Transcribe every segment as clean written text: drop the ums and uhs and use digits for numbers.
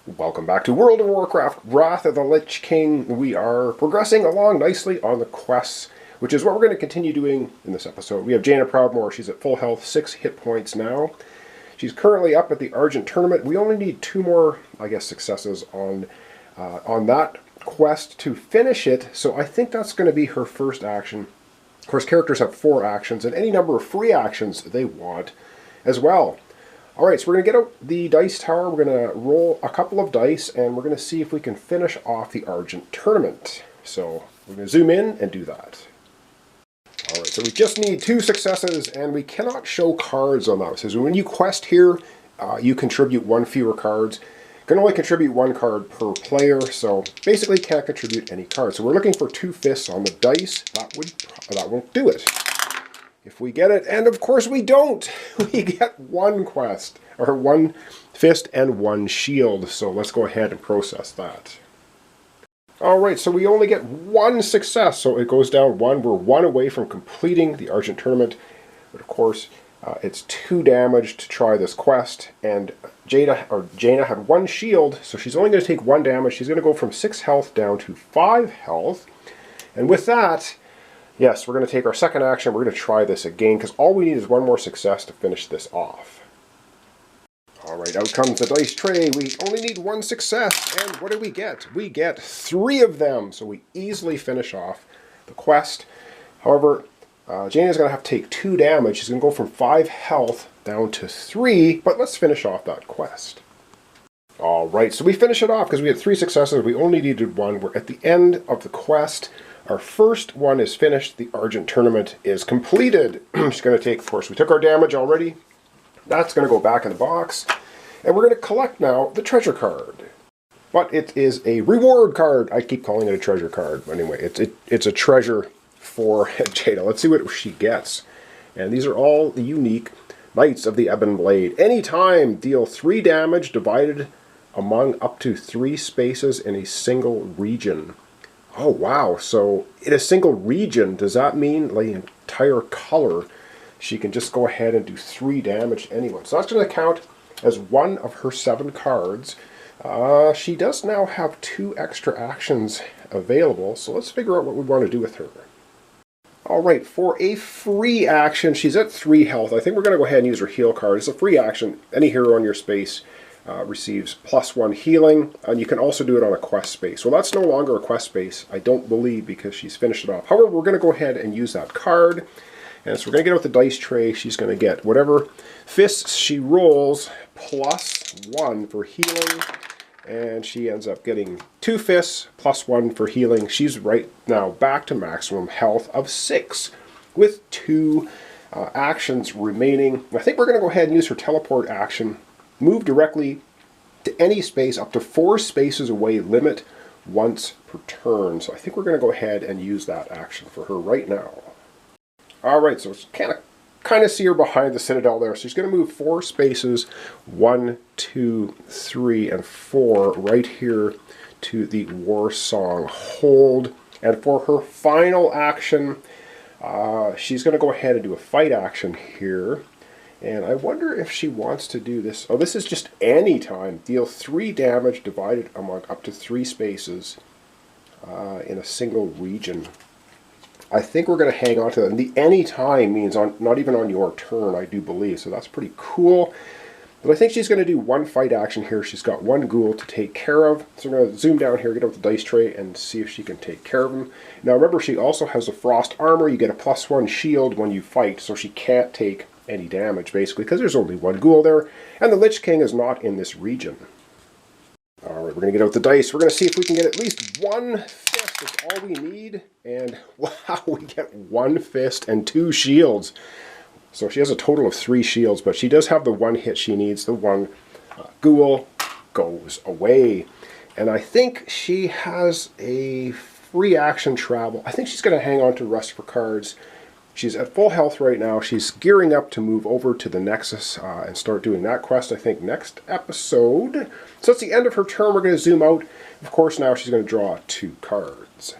Welcome back to World of Warcraft, Wrath of the Lich King. We are progressing along nicely on the quests, which is what we're going to continue doing in this episode. We have Jaina Proudmoore. She's at full health, 6 hit points now. She's currently up at the Argent Tournament. We only need 2 more, successes on that quest to finish it, so I think that's going to be her first action. Of course, characters have 4 actions, and any number of free actions they want as well. Alright, so we're going to get out the dice tower, we're going to roll a couple of dice, and we're going to see if we can finish off the Argent Tournament. So, we're going to zoom in and do that. Alright, so we just need 2 successes, and we cannot show cards on that. It says when you quest here, you contribute 1 fewer cards. You can only contribute 1 card per player, so basically can't contribute any cards. So we're looking for 2 fists on the dice. That won't do it. If we get it, and of course we don't, we get 1 quest, or 1 fist and 1 shield, so let's go ahead and process that. Alright, so we only get 1 success, so it goes down 1. We're 1 away from completing the Argent Tournament, but of course it's 2 damage to try this quest, and Jaina had 1 shield, so she's only going to take 1 damage. She's going to go from 6 health down to 5 health, and with that, yes, we're going to take our second action. We're going to try this again, because all we need is 1 more success to finish this off. Alright, out comes the dice tray. We only need 1 success, and what do we get? We get 3 of them, so we easily finish off the quest. However, Jaina's going to have to take 2 damage. She's going to go from 5 health down to 3, but let's finish off that quest. Alright, so we finish it off, because we had 3 successes. We only needed 1. We're at the end of the quest. Our first one is finished. The Argent Tournament is completed. She's going to take, of course, we took our damage already. That's going to go back in the box. And we're going to collect now the treasure card. But it is a reward card. I keep calling it a treasure card. But anyway, it's a treasure for Jaina. Let's see what she gets. And these are all the unique Knights of the Ebon Blade. Anytime, deal 3 damage divided among up to 3 spaces in a single region. Oh wow, so in a single region, does that mean like the entire color, she can just go ahead and do 3 damage to anyone. So that's going to count as 1 of her 7 cards. She does now have 2 extra actions available, so let's figure out what we want to do with her. Alright, for a free action, she's at 3 health. I think we're going to go ahead and use her heal card. It's a free action. Any hero on your space receives +1 healing, and you can also do it on a quest space. Well, that's no longer a quest space, I don't believe, because she's finished it off. However, we're going to go ahead and use that card, and so we're going to get out the dice tray. She's going to get whatever fists she rolls +1 for healing, and she ends up getting 2 fists +1 for healing. She's right now back to maximum health of 6 with 2 actions remaining. I think we're going to go ahead and use her teleport action. Move directly to any space up to 4 spaces away, limit once per turn. So I think we're going to go ahead and use that action for her right now. Alright, so it's kind of see her behind the Citadel there. So she's going to move 4 spaces, 1, 2, 3, and 4 right here to the War Song Hold. And for her final action, she's going to go ahead and do a fight action here. And I wonder if she wants to do this. Oh, this is just any time. Deal 3 damage divided among up to 3 spaces in a single region. I think we're going to hang on to that. And the any time means not even on your turn, I do believe. So that's pretty cool. But I think she's going to do 1 fight action here. She's got 1 ghoul to take care of. So we're going to zoom down here, get out the dice tray, and see if she can take care of him. Now remember, she also has the frost armor. You get a +1 shield when you fight, so she can't take any damage, basically, because there's only 1 ghoul there, and the Lich King is not in this region. Alright, we're going to get out the dice. We're going to see if we can get at least 1 fist. That's all we need, and wow, we get 1 fist and 2 shields. So she has a total of 3 shields, but she does have the 1 hit she needs. The 1 ghoul goes away. And I think she has a free action travel. I think she's going to hang on to the rest of her cards. She's at full health right now. She's gearing up to move over to the Nexus and start doing that quest, I think, next episode. So it's the end of her turn. We're going to zoom out. Of course, now she's going to draw 2 cards.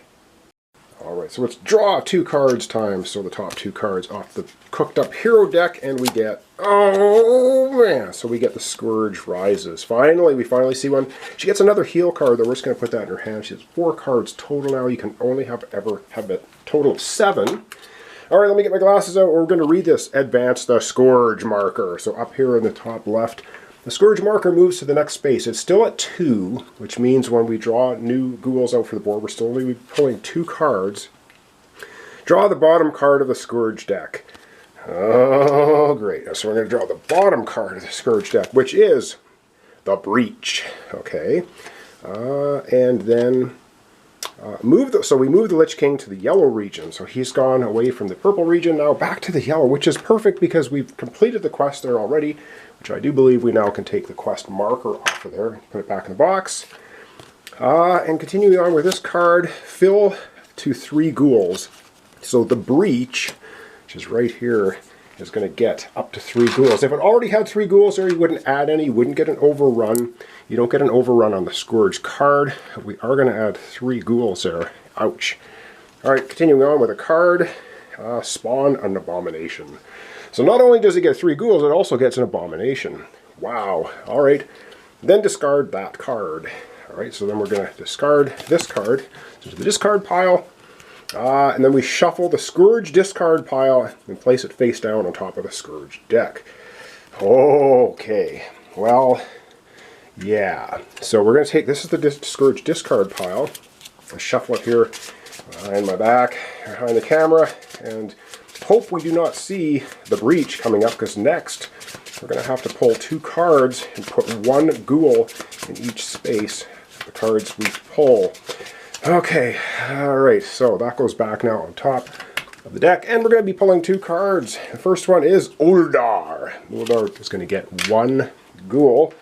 Alright, so let's draw 2 cards time. So the top 2 cards off the cooked up hero deck, and we get, oh man, so we get the Scourge Rises. Finally, we finally see one. She gets another heal card, though. We're just going to put that in her hand. She has 4 cards total now. You can only ever have a total of 7. Alright, let me get my glasses out. We're going to read this. Advance the Scourge marker. So up here in the top left, the Scourge marker moves to the next space. It's still at 2, which means when we draw new ghouls out for the board, we're still only pulling 2 cards. Draw the bottom card of the Scourge deck. Oh, great. So we're going to draw the bottom card of the Scourge deck, which is the Breach. Okay. And then so we move the Lich King to the yellow region. So he's gone away from the purple region, now back to the yellow, which is perfect because we've completed the quest there already, which I do believe we now can take the quest marker off of there, put it back in the box. And continuing on with this card, fill to 3 ghouls. So the Breach, which is right here, is going to get up to 3 ghouls. If it already had 3 ghouls there, you wouldn't add any, you wouldn't get an overrun. You don't get an overrun on the Scourge card. We are going to add 3 ghouls there. Ouch. Alright, continuing on with a card, spawn an abomination. So not only does it get 3 ghouls, it also gets an abomination. Wow. Alright, then discard that card. Alright, so then we're going to discard this card into the discard pile. And then we shuffle the Scourge discard pile and place it face down on top of the Scourge deck. Okay, well, yeah. So we're going to take, this is the Scourge discard pile. I shuffle it here behind my back, behind the camera, and hope we do not see the Breach coming up, because next we're going to have to pull 2 cards and put 1 ghoul in each space of the cards we pull. Okay, alright, so that goes back now on top of the deck, and we're going to be pulling 2 cards. The first one is Uldar. Uldar is going to get 1 ghoul,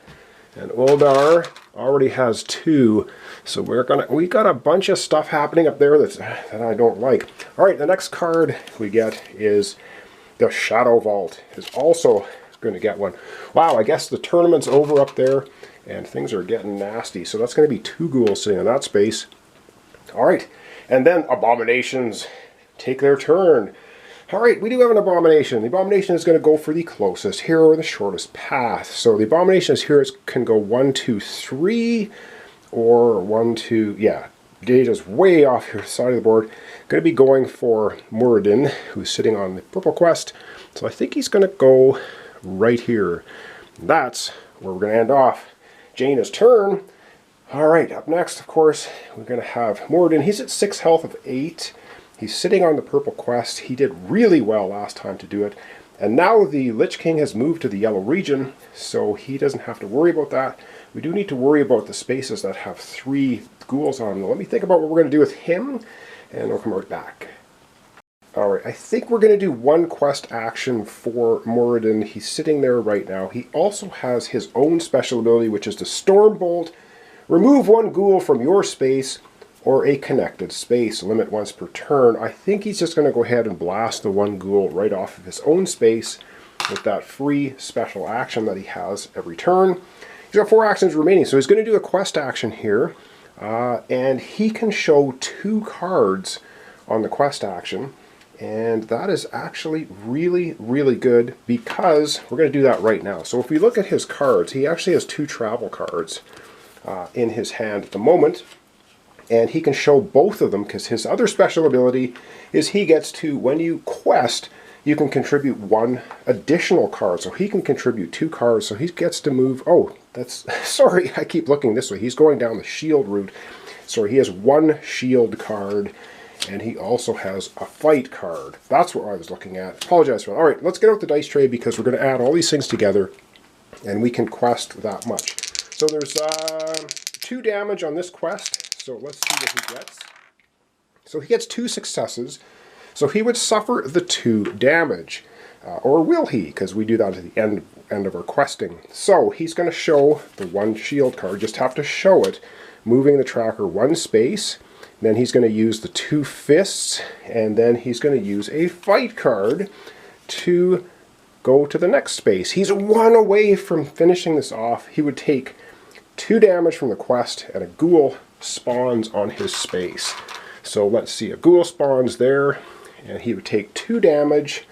and Uldar already has 2, so we got a bunch of stuff happening up there that I don't like. Alright, the next card we get is the Shadow Vault. Is also going to get 1. Wow, I guess the tournament's over up there, and things are getting nasty, so that's going to be 2 ghouls sitting in that space. Alright, and then abominations take their turn. Alright, we do have an abomination. The abomination is going to go for the closest hero or the shortest path. So the abomination's heroes can go 1, 2, 3, or 1, 2, yeah. Data's way off your side of the board. Going to be going for Muradin, who's sitting on the purple quest. So I think he's going to go right here. That's where we're going to end off Jaina's turn. Alright, up next, of course, we're going to have Muradin. He's at 6 health of 8. He's sitting on the purple quest. He did really well last time to do it. And now the Lich King has moved to the yellow region, so he doesn't have to worry about that. We do need to worry about the spaces that have 3 ghouls on them. Let me think about what we're going to do with him, and we'll come right back. Alright, I think we're going to do 1 quest action for Muradin. He's sitting there right now. He also has his own special ability, which is the Stormbolt. Remove 1 ghoul from your space or a connected space. Limit once per turn. I think he's just going to go ahead and blast the 1 ghoul right off of his own space with that free special action that he has every turn. He's got 4 actions remaining, so he's going to do a quest action here. And he can show 2 cards on the quest action. And that is actually really, really good, because we're going to do that right now. So if we look at his cards, he actually has 2 travel cards in his hand at the moment, and he can show both of them because his other special ability is he gets to, when you quest, you can contribute 1 additional card, so he can contribute 2 cards, so he gets to move, oh, that's, sorry, I keep looking this way, he's going down the shield route, so he has 1 shield card, and he also has a fight card. That's what I was looking at. Apologize for that. Alright, let's get out the dice tray, because we're going to add all these things together, and we can quest that much. So there's 2 damage on this quest, so let's see what he gets. So he gets 2 successes, so he would suffer the 2 damage. Or will he? Because we do that at the end of our questing. So he's going to show the 1 shield card, just have to show it, moving the tracker 1 space. Then he's going to use the 2 fists, and then he's going to use a fight card to go to the next space. He's 1 away from finishing this off. He would take 2 damage from the quest, and a ghoul spawns on his space. So let's see, a ghoul spawns there, and he would take 2 damage,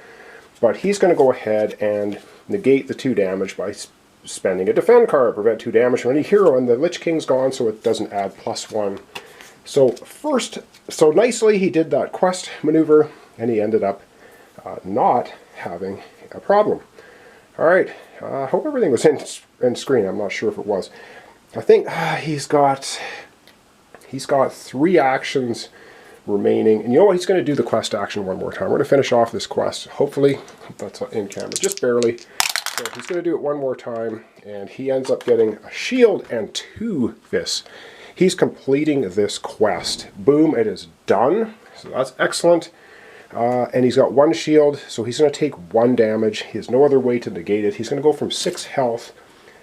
but he's going to go ahead and negate the 2 damage by spending a defend card, prevent 2 damage from any hero, and the Lich King's gone, so it doesn't add +1. So nicely he did that quest maneuver, and he ended up not having a problem. Alright, I hope everything was in screen. I'm not sure if it was. I think he's got 3 actions remaining. And you know what? He's going to do the quest action one more time. We're going to finish off this quest. Hopefully, that's in camera, just barely. So he's going to do it one more time, and he ends up getting a shield and 2 fists. He's completing this quest. Boom, it is done. So that's excellent. And he's got 1 shield, so he's going to take 1 damage. He has no other way to negate it. He's going to go from 6 health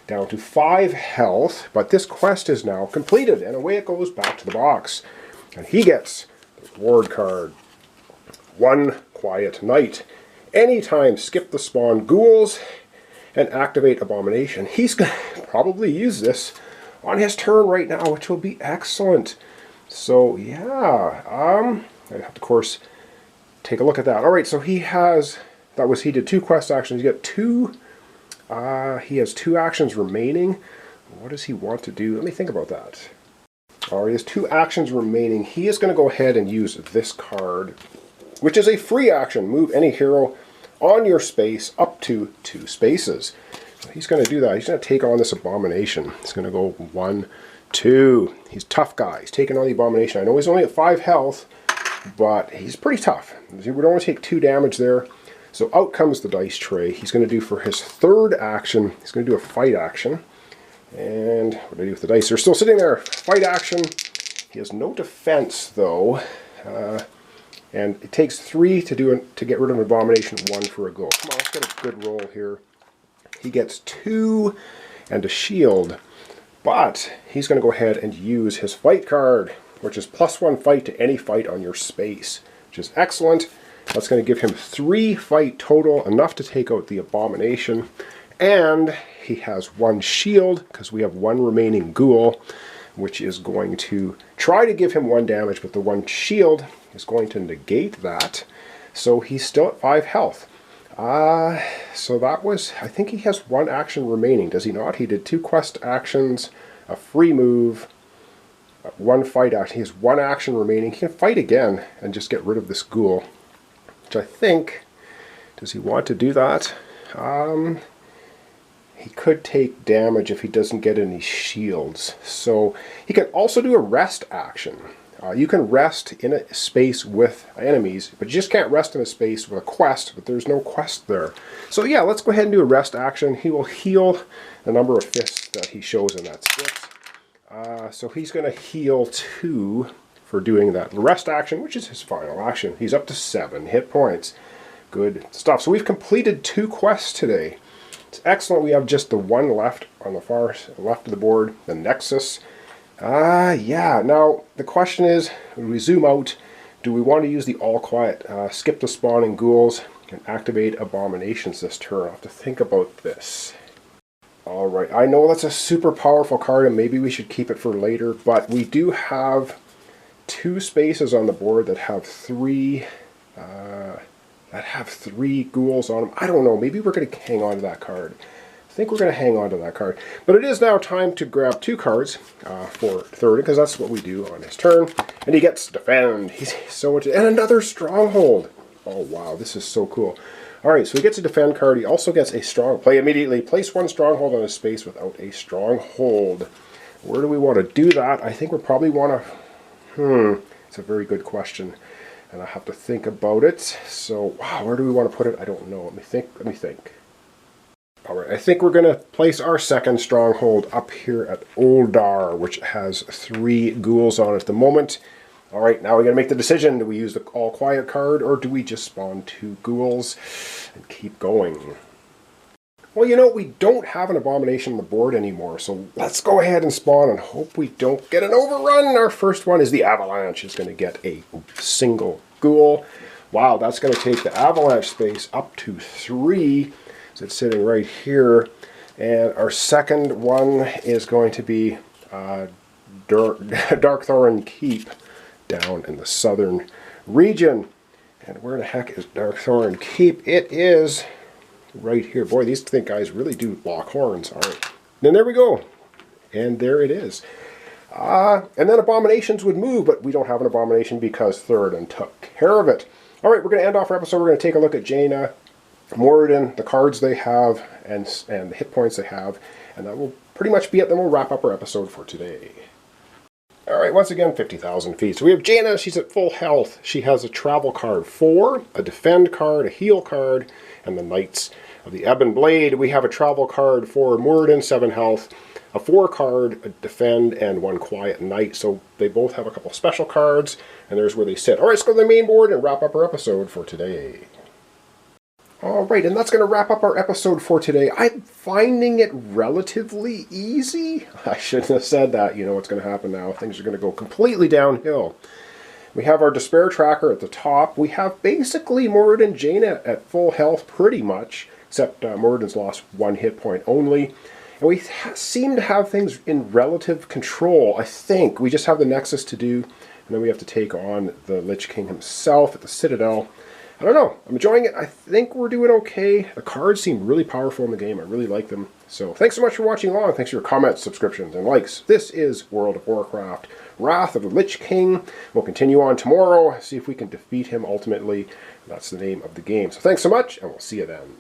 down to 5 health, but this quest is now completed, and away it goes back to the box. And he gets the reward card. 1 Quiet Night. Anytime skip the spawn ghouls and activate Abomination. He's going to probably use this on his turn right now, which will be excellent. So yeah, I have to, of course, take a look at that. All right, so he did 2 quest actions. You get 2. He has 2 actions remaining. What does he want to do? Let me think about that. All right, he has 2 actions remaining. He is going to go ahead and use this card, which is a free action. Move any hero on your space up to 2 spaces. So he's going to do that. He's going to take on this Abomination. He's going to go 1, 2. He's a tough guy. He's taking on the Abomination. I know he's only at 5 health, but he's pretty tough. He would only take 2 damage there. So out comes the dice tray. He's going to do for his 3rd action, he's going to do a fight action. And what do I do with the dice? They're still sitting there. Fight action. He has no defense though. And it takes 3 to get rid of an Abomination, 1 for a ghoul. Come on, let's get a good roll here. He gets 2 and a shield. But he's going to go ahead and use his fight card, which is +1 fight to any fight on your space, which is excellent. That's going to give him 3 fight total, enough to take out the Abomination. And he has 1 shield, because we have 1 remaining ghoul, which is going to try to give him 1 damage, but the 1 shield is going to negate that. So he's still at 5 health. So that was, I think he has 1 action remaining, does he not? He did 2 quest actions, a free move, 1 fight action. He has 1 action remaining. He can fight again and just get rid of this ghoul. Which I think, does he want to do that? He could take damage if he doesn't get any shields. So he can also do a rest action. You can rest in a space with enemies, but you just can't rest in a space with a quest, but there's no quest there. So yeah, let's go ahead and do a rest action. He will heal the number of fists that he shows, and that's 6. So he's going to heal 2 for doing that rest action, which is his final action. He's up to 7 hit points. Good stuff. So we've completed 2 quests today. It's excellent. We have just the 1 left on the far left of the board, the Nexus. Yeah, now the question is, when we zoom out, do we want to use the all quiet, skip the spawning ghouls, and activate Abominations this turn? I'll have to think about this. Alright, I know that's a super powerful card, and maybe we should keep it for later, but we do have 2 spaces on the board that have 3 ghouls on them. I don't know, maybe we're going to hang on to that card. I think we're going to hang on to that card. But it is now time to grab 2 cards for Third, because that's what we do on his turn. And he gets Defend. He's so much, and another Stronghold. Oh wow, this is so cool. Alright, so he gets a Defend card. He also gets a Strong. Play immediately. Place 1 Stronghold on his space without a Stronghold. Where do we want to do that? I think we probably want to... It's a very good question, and I have to think about it. So, wow, where do we want to put it? I don't know. Let me think. All right, I think we're going to place our 2nd stronghold up here at Oldar, which has 3 ghouls on it at the moment. All right, now we got to make the decision. Do we use the all quiet card, or do we just spawn 2 ghouls and keep going? Well, you know, we don't have an Abomination on the board anymore, so let's go ahead and spawn and hope we don't get an overrun. Our first one is the Avalanche. It's going to get a single ghoul. Wow, that's going to take the Avalanche space up to 3. So it's sitting right here. And our second one is going to be Darkthorn Keep. down in the southern region. And where the heck is Darkthorn Keep? It is right here. Boy, these guys really do lock horns. All right. Then there we go. And there it is. And then abominations would move, but we don't have an abomination because Thoradin took care of it. All right, we're going to end off our episode. We're going to take a look at Jaina, Moradin, the cards they have, and the hit points they have. And that will pretty much be it. Then we'll wrap up our episode for today. All right, once again, 50,000 feet. So we have Jaina. She's at full health. She has a travel card 4, a defend card, a heal card, and the Knights of the Ebon Blade. We have a travel card for Moradin, 7 health, a 4 card, a defend, and 1 quiet knight. So they both have a couple special cards, and there's where they sit. All right, let's go to the main board and wrap up our episode for today. All right, and that's going to wrap up our episode for today. I'm finding it relatively easy. I shouldn't have said that. You know what's going to happen now. Things are going to go completely downhill. We have our despair tracker at the top. We have basically Moradin and Jaina at full health pretty much, except Moradin's lost 1 hit point only. And we seem to have things in relative control, I think. We just have the Nexus to do, and then we have to take on the Lich King himself at the Citadel. I don't know. I'm enjoying it. I think we're doing okay. The cards seem really powerful in the game. I really like them. So thanks so much for watching along. Thanks for your comments, subscriptions, and likes. This is World of Warcraft, Wrath of the Lich King. We'll continue on tomorrow, see if we can defeat him ultimately. That's the name of the game. So thanks so much, and we'll see you then.